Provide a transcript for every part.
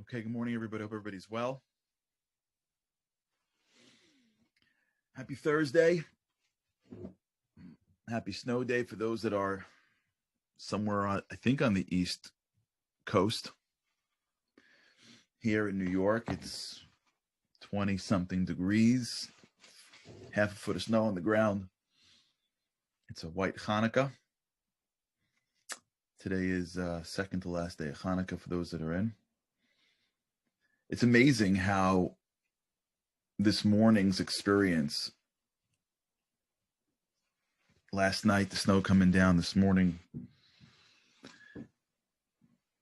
Okay, good morning, everybody. Hope everybody's well. Happy Thursday. Happy snow day for those that are somewhere, I think, on the East Coast. Here in New York, it's 20-something degrees, half a foot of snow on the ground. It's a white Hanukkah. Today is second to last day of Hanukkah for those that are in. It's amazing how this morning's experience, last night, the snow coming down this morning,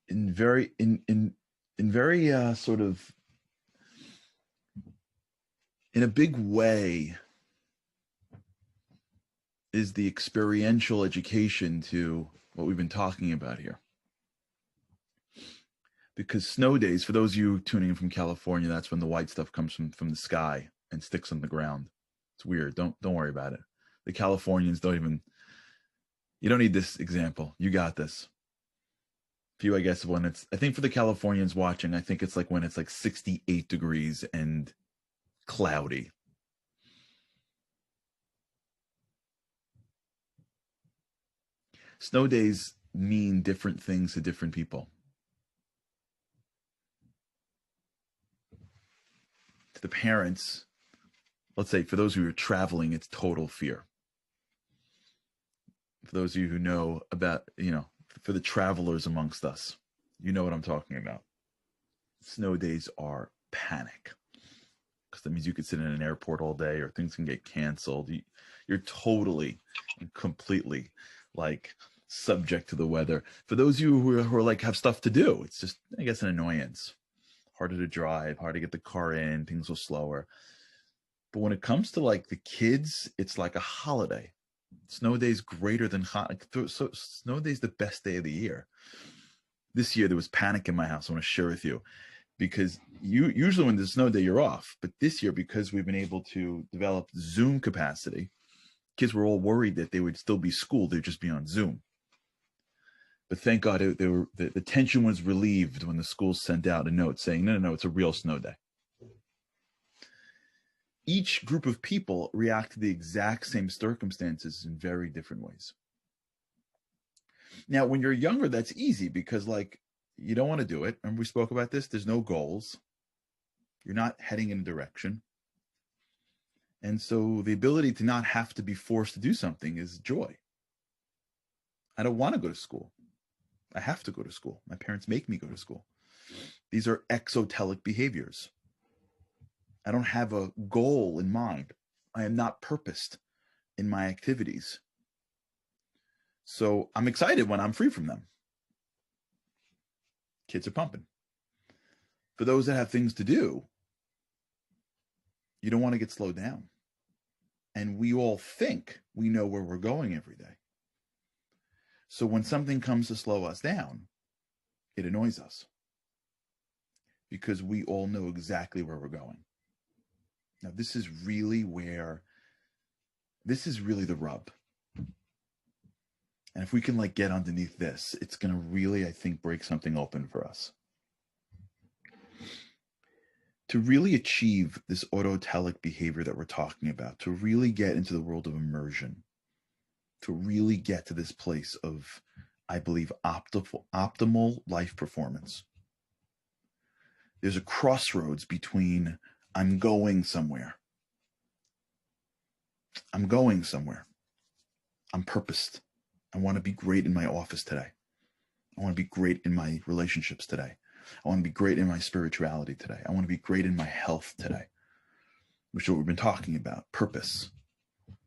in very sort of in a big way, is the experiential education to what we've been talking about here. Because snow days, for those of you tuning in from California, that's when the white stuff comes from the sky and sticks on the ground. It's weird. Don't worry about it. The Californians you don't need this example. You got this. For you, I guess, I think for the Californians watching, I think it's like when it's like 68 degrees and cloudy. Snow days mean different things to different people. To the parents, let's say for those who are traveling, it's total fear. For those of you who know about, for the travelers amongst us, you know what I'm talking about. Snow days are panic, because that means you could sit in an airport all day or things can get canceled. You're totally and completely like subject to the weather. For those of you who are like have stuff to do, it's just, I guess, an annoyance. Harder to drive, hard to get the car in, things are slower. But when it comes to like the kids, it's like a holiday. Snow day's greater than so snow day's the best day of the year. This year there was panic in my house. I want to share with you, because usually when there's a snow day you're off, but this year, because we've been able to develop Zoom capacity, kids were all worried that they would still be schooled, they'd just be on Zoom. But thank God the tension was relieved when the schools sent out a note saying, no, it's a real snow day. Each group of people react to the exact same circumstances in very different ways. Now, when you're younger, that's easy because, like, you don't want to do it. Remember, we spoke about this. There's no goals. You're not heading in a direction. And so the ability to not have to be forced to do something is joy. I don't want to go to school. I have to go to school. My parents make me go to school. These are exotelic behaviors. I don't have a goal in mind. I am not purposed in my activities. So I'm excited when I'm free from them. Kids are pumping. For those that have things to do, you don't want to get slowed down. And we all think we know where we're going every day. So when something comes to slow us down, it annoys us, because we all know exactly where we're going. Now, this is really the rub. And if we can like get underneath this, it's going to really, I think, break something open for us. To really achieve this autotelic behavior that we're talking about, to really get into the world of immersion, to really get to this place of, I believe, optimal life performance, there's a crossroads between I'm going somewhere. I'm purposed. I want to be great in my office today. I want to be great in my relationships today. I want to be great in my spirituality today. I want to be great in my health today, which is what we've been talking about. Purpose.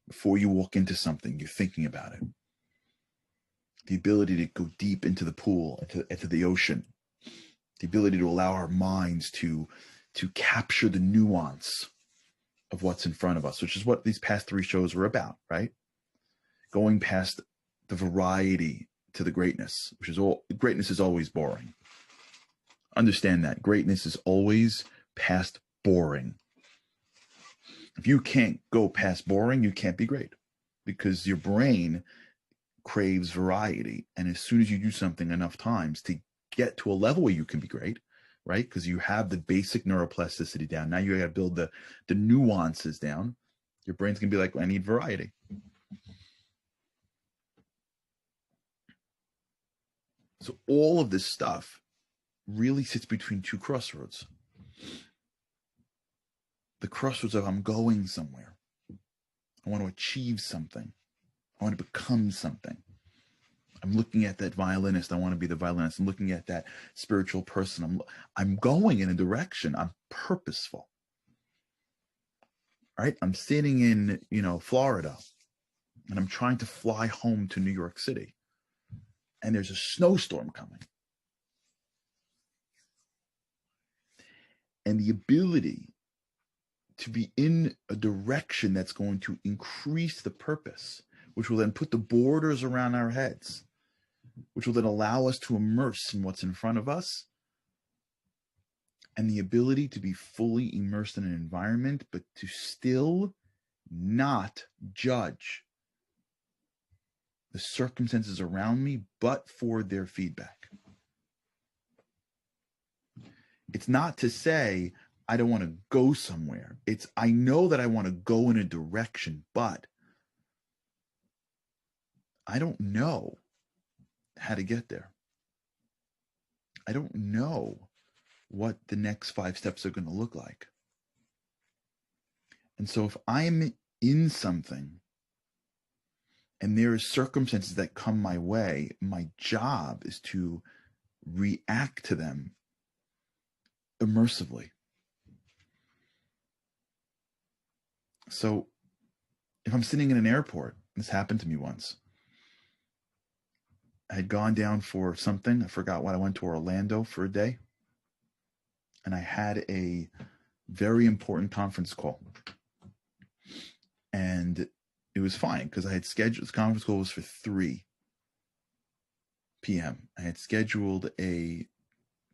Before you walk into something, you're thinking about it. The ability to go deep into the pool, into the ocean. The ability to allow our minds to capture the nuance of what's in front of us, which is what these past 3 shows were about, right? Going past the variety to the greatness, greatness is always boring. Understand that. Greatness is always past boring. If you can't go past boring, you can't be great, because your brain craves variety. And as soon as you do something enough times to get to a level where you can be great, right? Because you have the basic neuroplasticity down. Now you got to build the nuances down. Your brain's going to be like, I need variety. So all of this stuff really sits between two crossroads. The crossroads of I'm going somewhere. I want to achieve something. I want to become something. I'm looking at that violinist. I want to be the violinist. I'm looking at that spiritual person. I'm going in a direction. I'm purposeful. Right? I'm sitting in, Florida, and I'm trying to fly home to New York City. And there's a snowstorm coming. And the ability to be in a direction that's going to increase the purpose, which will then put the borders around our heads, which will then allow us to immerse in what's in front of us, and the ability to be fully immersed in an environment, but to still not judge the circumstances around me, but for their feedback. It's not to say I don't want to go somewhere. It's I know that I want to go in a direction, but I don't know how to get there. I don't know what the next 5 steps are going to look like. And so if I'm in something and there are circumstances that come my way, my job is to react to them immersively. So if I'm sitting in an airport, this happened to me once. I had gone down for something. I forgot what. I went to Orlando for a day. And I had a very important conference call. And it was fine because I had scheduled, this conference call was for 3 p.m. I had scheduled a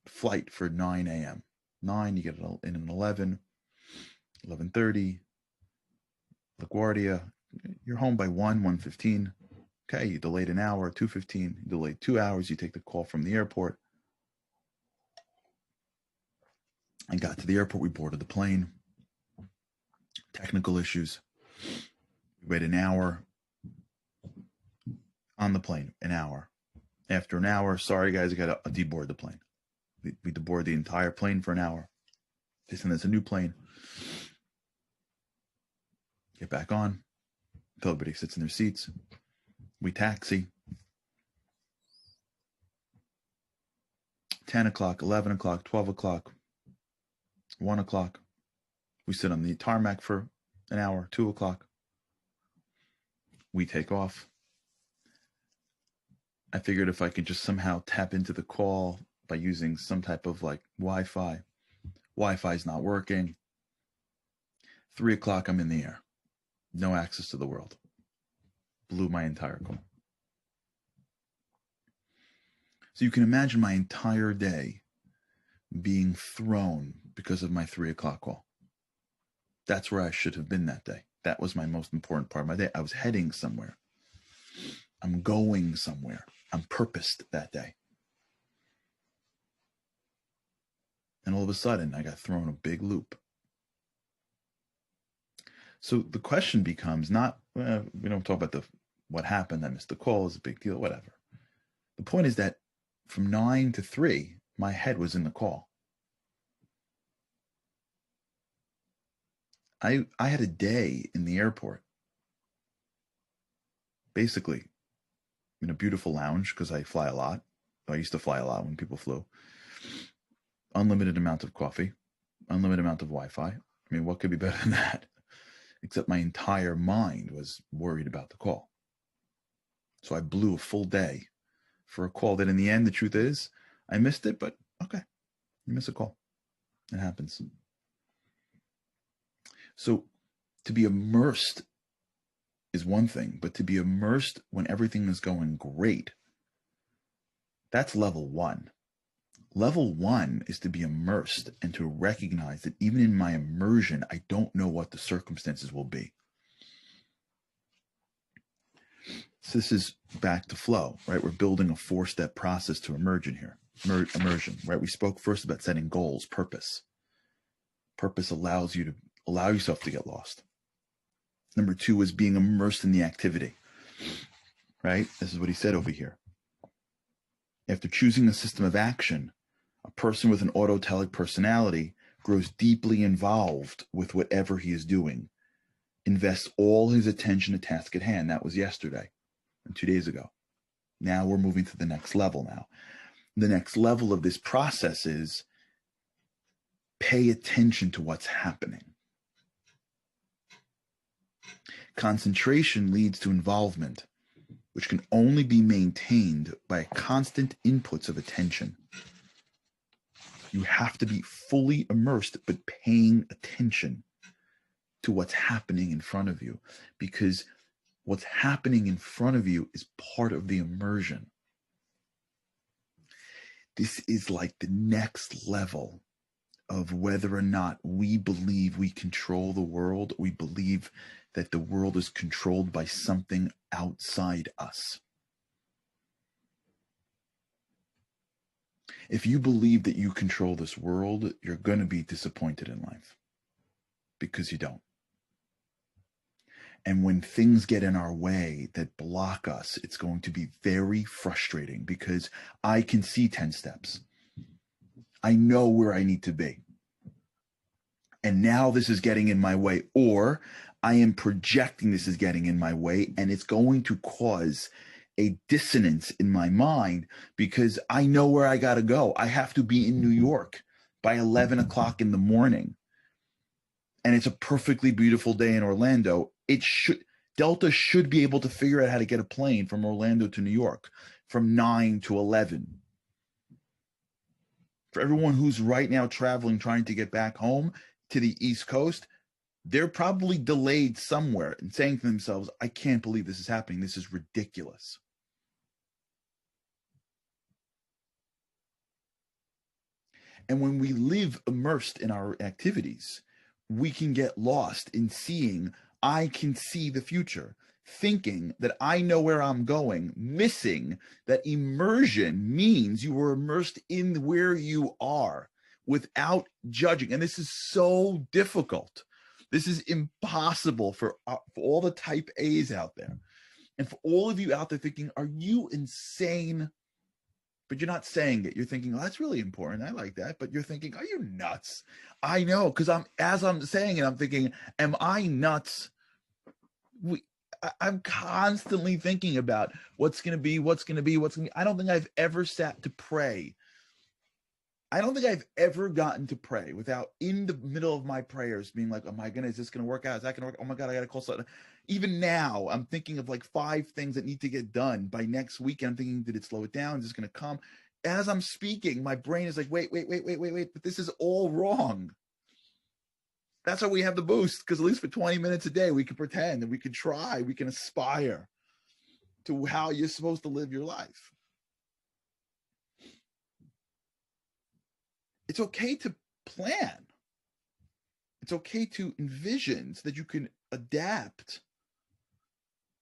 flight for 9 a.m. 9, you get in an 11, 11:30, LaGuardia. You're home by 1:15. Okay, you delayed an hour, 2:15. You delayed 2 hours. You take the call from the airport. I got to the airport. We boarded the plane. Technical issues. We waited an hour on the plane. An hour. After an hour, sorry guys, I got to deboard the plane. We deboard the entire plane for an hour. They send us a new plane. Get back on. Everybody sits in their seats. We taxi. 10 o'clock, 11 o'clock, 12 o'clock, 1 o'clock. We sit on the tarmac for an hour, 2 o'clock. We take off. I figured if I could just somehow tap into the call by using some type of like Wi-Fi. Wi-Fi's not working. 3 o'clock, I'm in the air. No access to the world. Blew my entire call. So you can imagine my entire day being thrown because of my 3 o'clock call. That's where I should have been that day. That was my most important part of my day. I was heading somewhere. I'm going somewhere. I'm purposed that day. And all of a sudden, I got thrown a big loop. So the question becomes not, we don't talk about what happened. I missed the call, is a big deal, whatever. The point is that from 9 to 3, my head was in the call. I had a day in the airport, basically in a beautiful lounge because I fly a lot. I used to fly a lot when people flew. Unlimited amount of coffee, unlimited amount of Wi-Fi. I mean, what could be better than that? Except my entire mind was worried about the call. So I blew a full day for a call that in the end, the truth is, I missed it, but okay, you miss a call. It happens. So to be immersed is one thing, but to be immersed when everything is going great, that's level 1. Level 1 is to be immersed and to recognize that even in my immersion, I don't know what the circumstances will be. So this is back to flow, right? We're building a 4-step process to immersion here. immersion, right? We spoke first about setting goals, purpose. Purpose allows you to allow yourself to get lost. Number 2 is being immersed in the activity, right? This is what he said over here. After choosing a system of action, a person with an autotelic personality grows deeply involved with whatever he is doing, invests all his attention to task at hand. That was yesterday and 2 days ago. Now we're moving to the next level now. The next level of this process is pay attention to what's happening. Concentration leads to involvement, which can only be maintained by constant inputs of attention. You have to be fully immersed, but paying attention to what's happening in front of you, because what's happening in front of you is part of the immersion. This is like the next level of whether or not we believe we control the world, we believe that the world is controlled by something outside us. If you believe that you control this world, you're going to be disappointed in life because you don't. And when things get in our way that block us, it's going to be very frustrating because I can see 10 steps. I know where I need to be. And now this is getting in my way, or I am projecting this is getting in my way, and it's going to cause a dissonance in my mind because I know where I got to go. I have to be in New York by 11 o'clock in the morning. And it's a perfectly beautiful day in Orlando. Delta should be able to figure out how to get a plane from Orlando to New York from 9 to 11. For everyone who's right now traveling, trying to get back home to the East Coast, they're probably delayed somewhere and saying to themselves, I can't believe this is happening. This is ridiculous. And when we live immersed in our activities, we can get lost in seeing, I can see the future, thinking that I know where I'm going, missing that immersion means you are immersed in where you are without judging. And this is so difficult. This is impossible for all the type A's out there. And for all of you out there thinking, are you insane? But you're not saying it. You're thinking, oh, that's really important. I like that. But you're thinking, are you nuts? I know, because as I'm saying it, I'm thinking, am I nuts? I'm constantly thinking about what's going to be. I don't think I've ever sat to pray. I don't think I've ever gotten to pray without in the middle of my prayers being like, is this going to work out? Is that going to work? Oh my God, I got to call something. Even now, I'm thinking of like 5 things that need to get done by next week. I'm thinking, did it slow it down? Is this going to come? As I'm speaking, my brain is like, wait. But this is all wrong. That's why we have the boost, because at least for 20 minutes a day, we can pretend and we can try, we can aspire to how you're supposed to live your life. It's okay to plan. It's okay to envision so that you can adapt.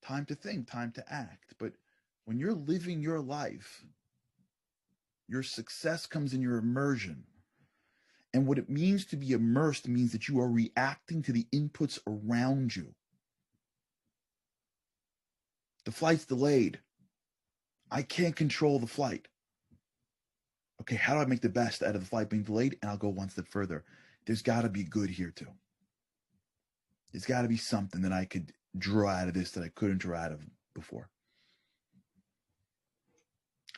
Time to think, time to act. But when you're living your life, your success comes in your immersion. And what it means to be immersed means that you are reacting to the inputs around you. The flight's delayed. I can't control the flight. Okay, how do I make the best out of the flight being delayed? And I'll go one step further. There's got to be good here too. There's got to be something that I could draw out of this that I couldn't draw out of before.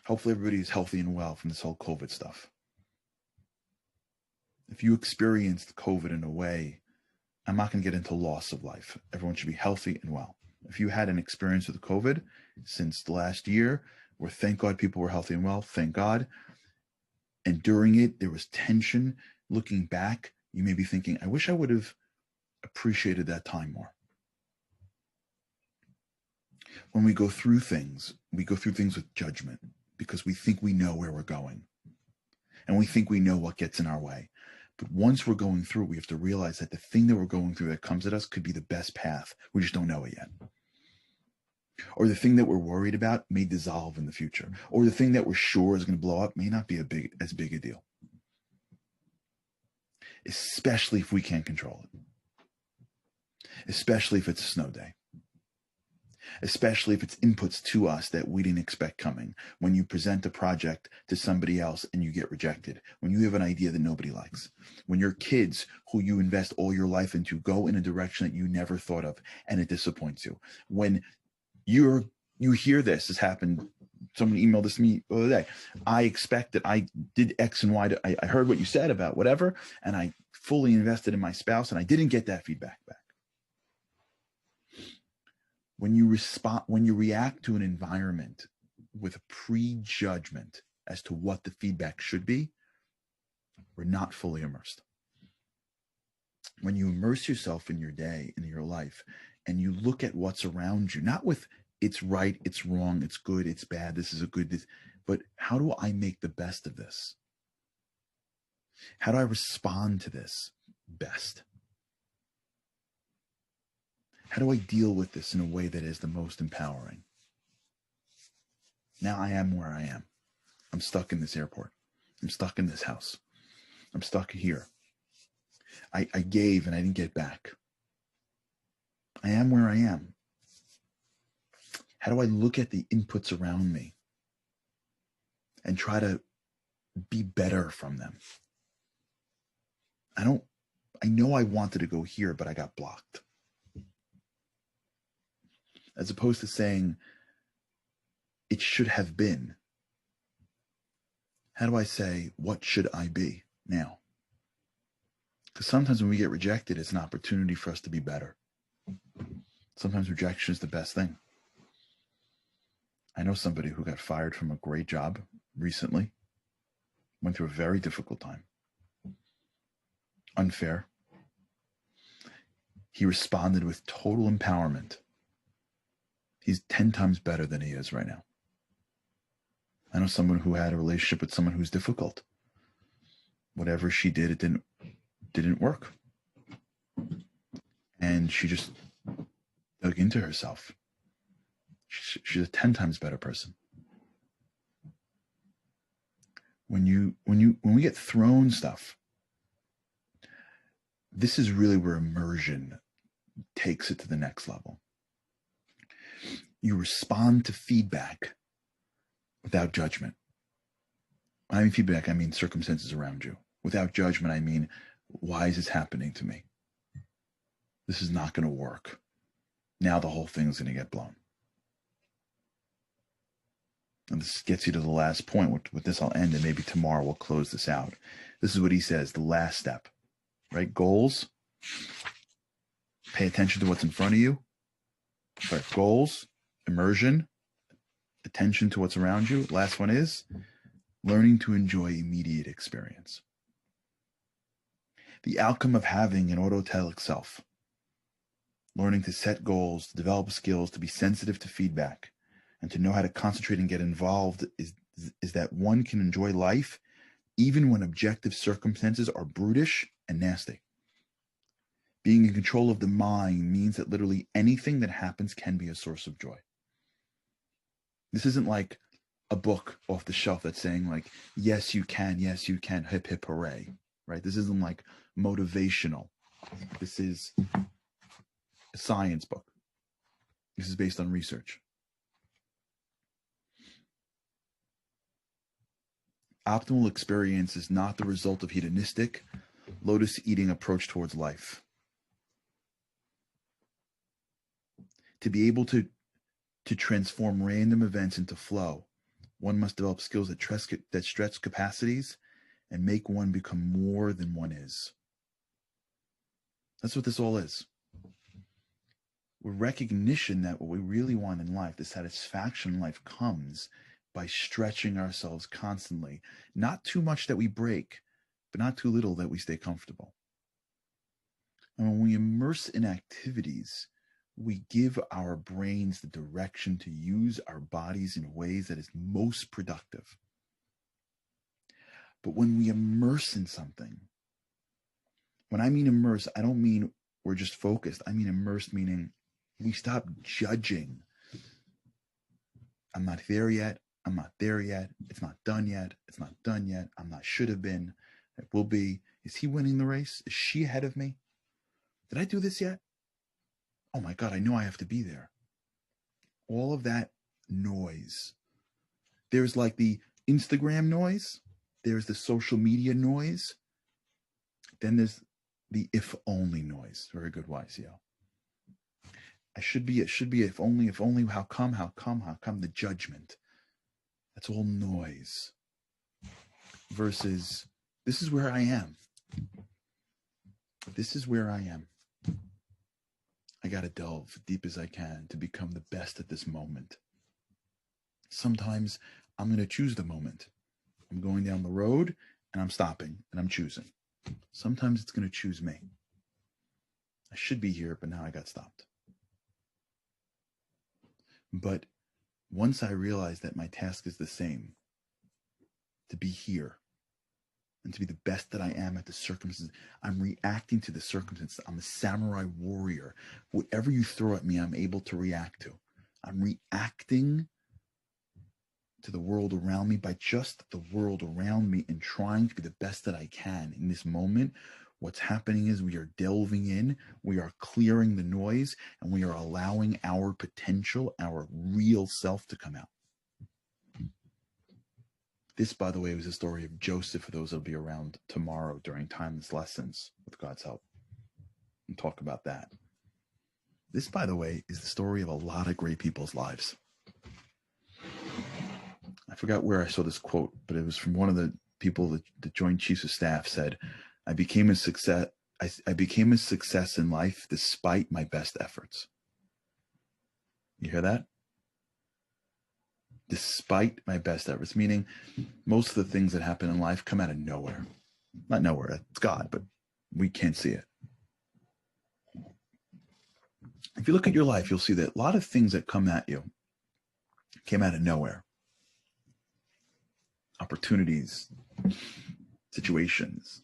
Hopefully everybody is healthy and well from this whole COVID stuff. If you experienced COVID in a way, I'm not going to get into loss of life. Everyone should be healthy and well. If you had an experience with COVID since the last year, where thank God people were healthy and well, thank God. And during it, there was tension. Looking back, you may be thinking, I wish I would have appreciated that time more. When we go through things with judgment because we think we know where we're going. And we think we know what gets in our way. But once we're going through, we have to realize that the thing that we're going through that comes at us could be the best path. We just don't know it yet. Or the thing that we're worried about may dissolve in the future. Or the thing that we're sure is going to blow up may not be as big a deal. Especially if we can't control it. Especially if it's a snow day. Especially if it's inputs to us that we didn't expect coming. When you present a project to somebody else and you get rejected. When you have an idea that nobody likes. When your kids, who you invest all your life into, go in a direction that you never thought of and it disappoints you. When you hear this happened. Someone emailed this to me the other day. I expected, I did X and Y. I heard what you said about whatever, and I fully invested in my spouse, and I didn't get that feedback back. When you react to an environment with a prejudgment as to what the feedback should be, we're not fully immersed. When you immerse yourself in your day, in your life, and you look at what's around you, not with it's right, it's wrong, it's good, it's bad, this is a good, but how do I make the best of this? How do I respond to this best? How do I deal with this in a way that is the most empowering? Now I am where I am. I'm stuck in this airport. I'm stuck in this house. I'm stuck here. I gave and I didn't get back. I am where I am. How do I look at the inputs around me and try to be better from them? I know I wanted to go here, but I got blocked. As opposed to saying, it should have been. How do I say, what should I be now? Because sometimes when we get rejected, it's an opportunity for us to be better. Sometimes rejection is the best thing. I know somebody who got fired from a great job recently, went through a very difficult time. Unfair. He responded with total empowerment. He's 10 times better than he is right now. I know someone who had a relationship with someone who's difficult. Whatever she did, it didn't work. And she just dug into herself. She's a 10 times better person. When we get thrown stuff, this is really where immersion takes it to the next level. You respond to feedback without judgment. When I mean feedback, I mean circumstances around you. Without judgment, I mean, why is this happening to me? This is not going to work. Now the whole thing is going to get blown. And this gets you to the last point. With this, I'll end, and maybe tomorrow we'll close this out. This is what he says, the last step, right? Goals. Pay attention to what's in front of you. Right. Goals, immersion, attention to what's around you. Last one is learning to enjoy immediate experience. The outcome of having an autotelic self. Learning to set goals, to develop skills, to be sensitive to feedback, and to know how to concentrate and get involved is that one can enjoy life even when objective circumstances are brutish and nasty. Being in control of the mind means that literally anything that happens can be a source of joy. This isn't like a book off the shelf that's saying like, yes, you can, hip, hip, hooray, right? This isn't like motivational. This is a science book. This is based on research. Optimal experience is not the result of hedonistic, lotus-eating approach towards life. To be able to transform random events into flow, one must develop skills that stretch capacities and make one become more than one is. That's what this all is. With recognition that what we really want in life, the satisfaction in life, comes by stretching ourselves constantly. Not too much that we break, but not too little that we stay comfortable. And when we immerse in activities, we give our brains the direction to use our bodies in ways that is most productive. But when we immerse in something, when I mean immerse, I don't mean we're just focused. I mean immersed meaning we stop judging I'm not there yet. I'm not there yet. It's not done yet. It's not done yet. I'm not should have been. It will be. Is he winning the race? Is she ahead of me? Did I do this yet? Oh my God, I know I have to be there. All of that noise. There's like the Instagram noise. There's the social media noise. Then there's the if only noise. Very good, YCL. It should be, if only, how come, the judgment. That's all noise. Versus, this is where I am. This is where I am. I got to delve deep as I can to become the best at this moment. Sometimes I'm going to choose the moment. I'm going down the road and I'm stopping and I'm choosing. Sometimes it's going to choose me. I should be here, but now I got stopped. But once I realize that my task is the same, to be here and to be the best that I am at the circumstances, I'm reacting to the circumstances. I'm a samurai warrior. Whatever you throw at me, I'm able to react to. I'm reacting to the world around me by just the world around me and trying to be the best that I can in this moment. What's happening is we are delving in, we are clearing the noise, and we are allowing our potential, our real self to come out. This, by the way, was the story of Joseph, for those that will be around tomorrow during Timeless Lessons, with God's help. And talk about that. This, by the way, is the story of a lot of great people's lives. I forgot where I saw this quote, but it was from one of the people that joined Chiefs of Staff, said, I became a success in life despite my best efforts. You hear that? Despite my best efforts, meaning most of the things that happen in life come out of nowhere. Not nowhere, it's God, but we can't see it. If you look at your life, you'll see that a lot of things that come at you came out of nowhere. Opportunities, situations.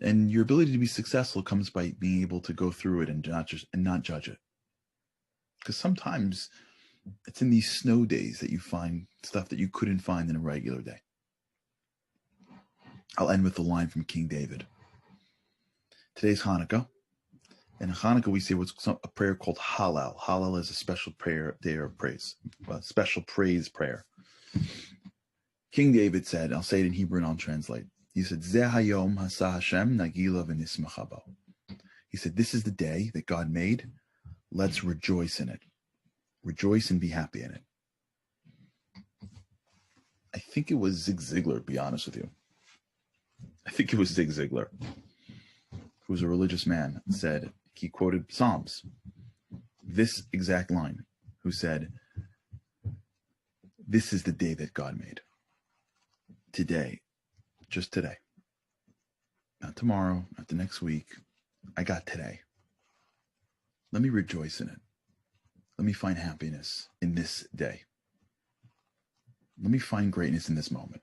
And your ability to be successful comes by being able to go through it and not judge it. Because sometimes it's in these snow days that you find stuff that you couldn't find in a regular day. I'll end with a line from King David. Today's Hanukkah. And in Hanukkah, we say a prayer called Hallel. Hallel is a special prayer, day of praise, a special praise prayer. King David said, I'll say it in Hebrew and I'll translate. He said, Zeh hayom hasa Hashem nagila v'nismacha bo. He said, this is the day that God made. Let's rejoice in it. Rejoice and be happy in it. I think it was Zig Ziglar, to be honest with you. I think it was Zig Ziglar, who was a religious man, said, he quoted Psalms, this exact line, who said, this is the day that God made. Today, just today. Not tomorrow, not the next week. I got today. Let me rejoice in it. Let me find happiness in this day. Let me find greatness in this moment.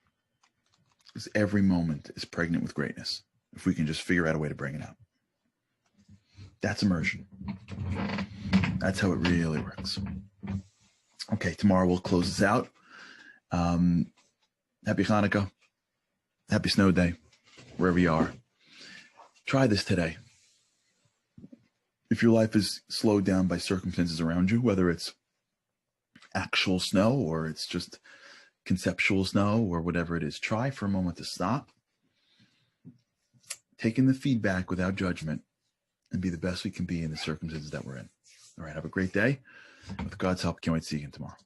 Because every moment is pregnant with greatness, if we can just figure out a way to bring it out. That's immersion. That's how it really works. Okay, tomorrow we'll close this out. Happy Hanukkah. Happy snow day, wherever you are. Try this today. If your life is slowed down by circumstances around you, whether it's actual snow or it's just conceptual snow or whatever it is, try for a moment to stop, take in the feedback without judgment, and be the best we can be in the circumstances that we're in. All right, have a great day. With God's help, can't wait to see you again tomorrow.